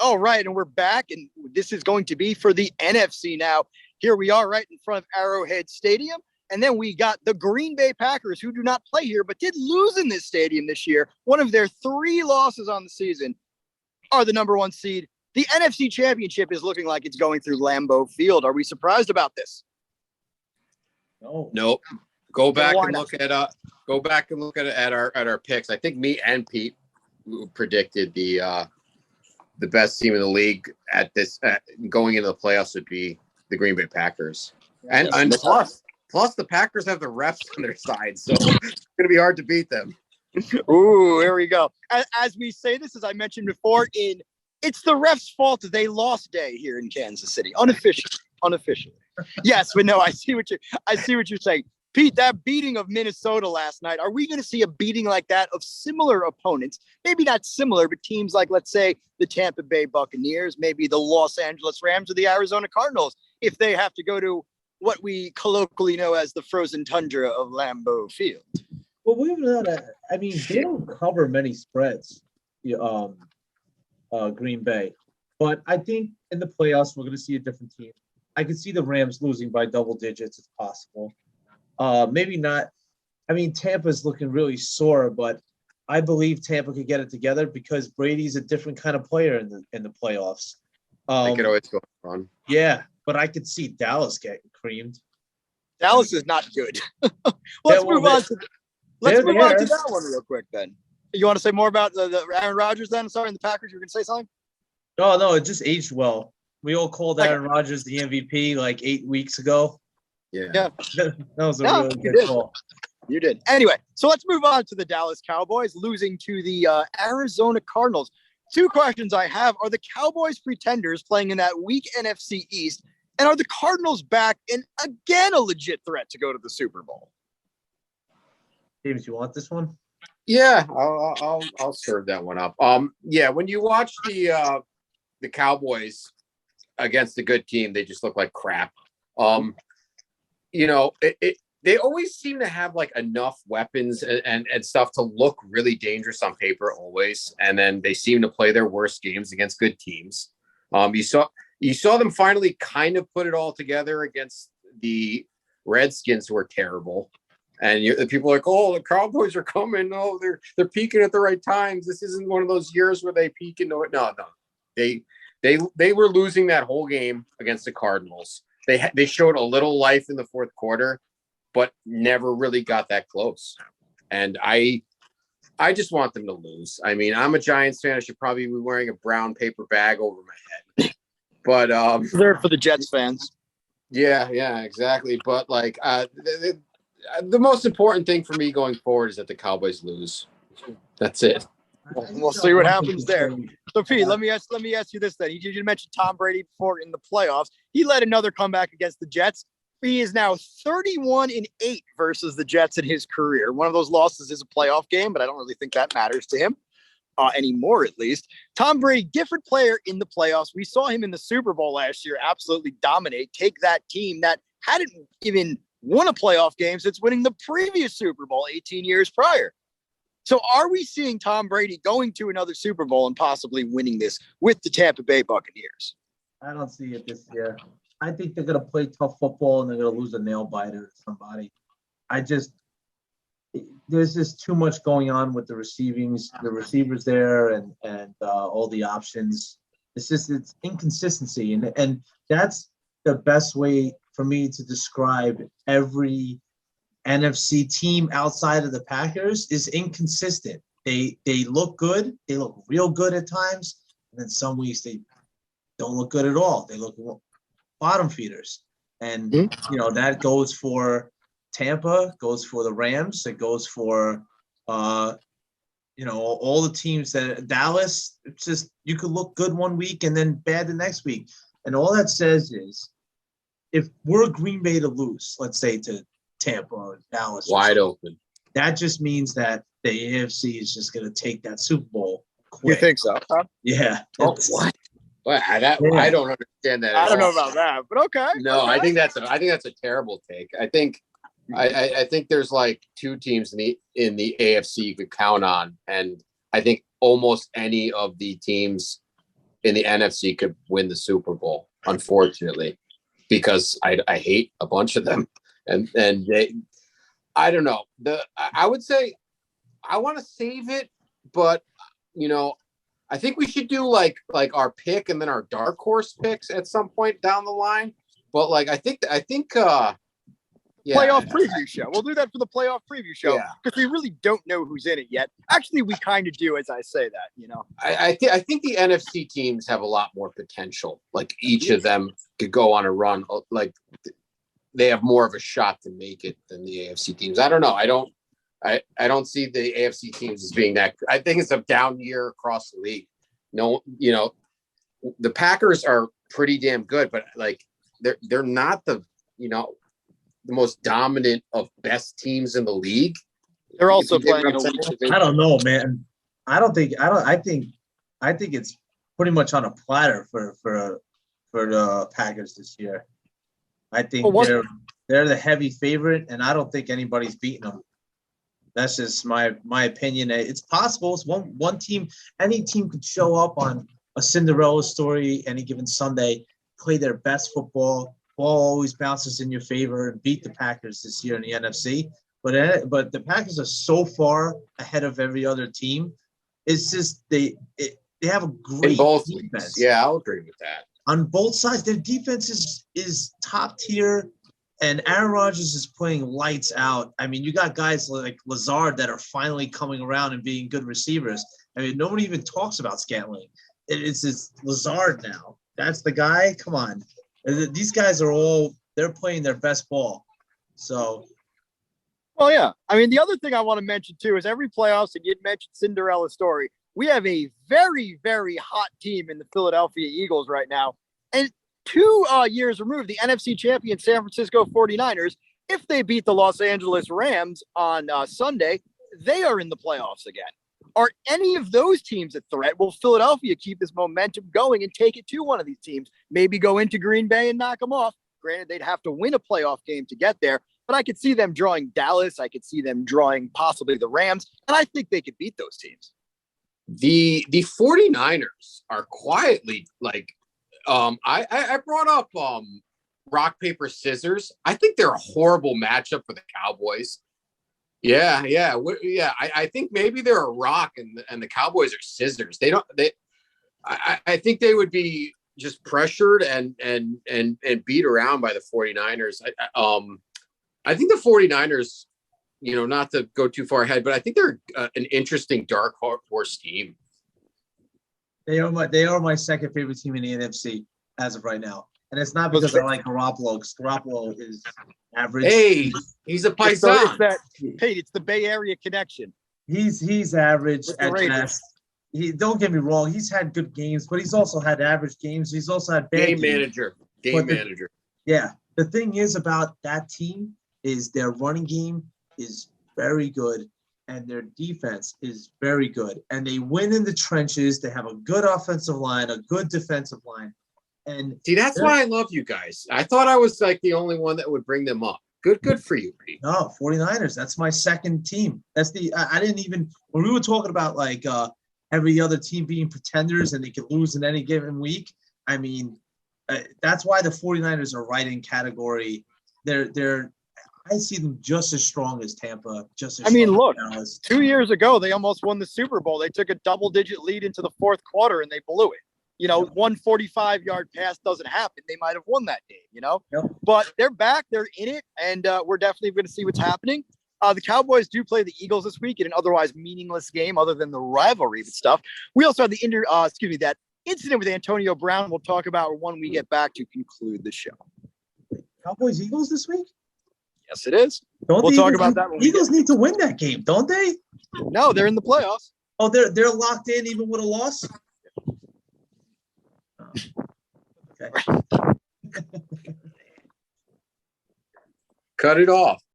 All right, and we're back, and this is going to be for the NFC now. Here we are right in front of Arrowhead Stadium. And then we got the Green Bay Packers, who do not play here, but did lose in this stadium this year. One of their 3 losses on the season are the number 1 seed. The NFC Championship is looking like it's going through Lambeau Field. Are we surprised about this? No. Nope. Go back Why and not? look at our picks. I think me and Pete predicted the best team in the league at this going into the playoffs would be the Green Bay Packers. And plus the Packers have the refs on their side, so it's going to be hard to beat them. Ooh, here we go. As we say this, as I mentioned before, it's the refs' fault that they lost day here in Kansas City, unofficially. Yes, but no, I see what you're saying. Pete, that beating of Minnesota last night, are we going to see a beating like that of similar opponents? Maybe not similar, but teams like, let's say, the Tampa Bay Buccaneers, maybe the Los Angeles Rams or the Arizona Cardinals, if they have to go to what we colloquially know as the frozen tundra of Lambeau Field. Well, they don't cover many spreads, Green Bay. But I think in the playoffs, we're going to see a different team. I could see the Rams losing by double digits if possible. Maybe not. I mean, Tampa's looking really sore, but I believe Tampa could get it together because Brady's a different kind of player in the playoffs. They could always go on. Yeah, but I could see Dallas getting creamed. Dallas is not good. Let's move on to that one real quick then. You want to say more about the Aaron Rodgers then? Sorry, and the Packers, you were going to say something? No, it just aged well. We all called Aaron Rodgers the MVP like 8 weeks ago. Yeah. That was a really good call. You did. Anyway, so let's move on to the Dallas Cowboys losing to the Arizona Cardinals. 2 questions I have. Are the Cowboys pretenders playing in that weak NFC East? And are the Cardinals back and again a legit threat to go to the Super Bowl? James, you want this one? Yeah, I'll serve that one up. Yeah, when you watch the Cowboys against a good team, they just look like crap. They always seem to have like enough weapons and stuff to look really dangerous on paper always, and then they seem to play their worst games against good teams. You saw them finally kind of put it all together against the Redskins, who are terrible. And people are like, oh, the Cowboys are coming. Oh, they're peaking at the right times. This isn't one of those years where they peak into it. No. They were losing that whole game against the Cardinals. They showed a little life in the fourth quarter, but never really got that close. And I just want them to lose. I mean, I'm a Giants fan. I should probably be wearing a brown paper bag over my head. But they're for the Jets fans. Yeah, exactly. But like the most important thing for me going forward is that the Cowboys lose. That's it. We'll see what happens there. So, Pete, let me ask you this then. You mentioned Tom Brady before in the playoffs. He led another comeback against the Jets. He is now 31-8 versus the Jets in his career. One of those losses is a playoff game, but I don't really think that matters to him anymore, at least. Tom Brady, different player in the playoffs. We saw him in the Super Bowl last year absolutely dominate, take that team that hadn't even won a playoff game since winning the previous Super Bowl 18 years prior. So are we seeing Tom Brady going to another Super Bowl and possibly winning this with the Tampa Bay Buccaneers? I don't see it this year. I think they're going to play tough football and they're going to lose a nail biter to somebody. There's just too much going on with the receivers there and all the options. It's inconsistency. And that's the best way for me to describe every NFC team outside of the Packers is inconsistent. They look good. They look real good at times. And then some weeks they don't look good at all. They look bottom feeders. And, that goes for Tampa, goes for the Rams. It goes for, all the teams that Dallas. It's just you could look good one week and then bad the next week. And all that says is if we're Green Bay to lose, let's say to Tampa or Dallas. Wide open. That just means that the AFC is just going to take that Super Bowl quick. You think so? Huh? Yeah. Oh, what? Well, I don't understand that. I don't know about that, but okay. No, okay. I think that's a terrible take. I think there's like 2 teams in the AFC you could count on, and I think almost any of the teams in the NFC could win the Super Bowl, unfortunately, because I hate a bunch of them. And they, I don't know. I would say I want to save it, but I think we should do like our pick and then our dark horse picks at some point down the line. But I think playoff preview show. We'll do that for the playoff preview show because we really don't know who's in it yet. Actually, we kind of do as I say that, I think the NFC teams have a lot more potential. Like each of them could go on a run. Like they have more of a shot to make it than the AFC teams. I don't know. I don't see the AFC teams as being that. I think it's a down year across the league. No, the Packers are pretty damn good, but they're not the most dominant of best teams in the league. They're also playing. I don't know, man. I think it's pretty much on a platter for the Packers this year. I think they're the heavy favorite, and I don't think anybody's beating them. That's just my opinion. It's possible. It's one team. Any team could show up on a Cinderella story any given Sunday, play their best football. Ball always bounces in your favor and beat the Packers this year in the NFC. But the Packers are so far ahead of every other team. It's just they have a great in both defense. Leagues. Yeah, I'll agree with that. On both sides, their defense is top tier, and Aaron Rodgers is playing lights out. I mean, you got guys like Lazard that are finally coming around and being good receivers. I mean, nobody even talks about Scantling. It's Lazard now. That's the guy. Come on. These guys they're playing their best ball. So. Well, yeah. I mean, the other thing I want to mention, too, is every playoffs, and you'd mentioned Cinderella story, we have a very, very hot team in the Philadelphia Eagles right now. And 2 years removed, the NFC champion San Francisco 49ers, if they beat the Los Angeles Rams on Sunday, they are in the playoffs again. Are any of those teams a threat? Will Philadelphia keep this momentum going and take it to one of these teams? Maybe go into Green Bay and knock them off. Granted, they'd have to win a playoff game to get there, but I could see them drawing Dallas. I could see them drawing possibly the Rams, and I think they could beat those teams. The 49ers are quietly I brought up rock, paper, scissors. I think they're a horrible matchup for the Cowboys. Yeah. I think maybe they're a rock and the Cowboys are scissors. I think they would be just pressured and beat around by the 49ers. I think the 49ers, not to go too far ahead, but I think they're an interesting dark horse team. They are my second favorite team in the NFC as of right now. And it's not because I like Garoppolo, because Garoppolo is average. Hey, he's a paisan. It's the Bay Area connection. He's average at best. Don't get me wrong, he's had good games, but he's also had average games. He's also had bad game manager. Yeah. The thing is about that team is their running game is very good and their defense is very good. And they win in the trenches. They have a good offensive line, a good defensive line. And see, that's why I love you guys. I thought I was the only one that would bring them up. Good for you, Pete. No, 49ers. That's my second team. That's I didn't even, when we were talking about every other team being pretenders and they could lose in any given week. I mean, that's why the 49ers are right in category. I see them just as strong as Tampa. Look, 2 years ago, they almost won the Super Bowl. They took a double-digit lead into the fourth quarter, and they blew it. 145-yard pass doesn't happen. They might have won that game, Yep. But they're back. They're in it, and we're definitely going to see what's happening. The Cowboys do play the Eagles this week in an otherwise meaningless game other than the rivalry and stuff. We also have that incident with Antonio Brown we'll talk about when we get back to conclude the show. Cowboys Eagles this week? Yes, it is. We'll talk about that. Eagles need to win that game, don't they? No, they're in the playoffs. Oh, they're locked in even with a loss? Oh. Okay. Cut it off.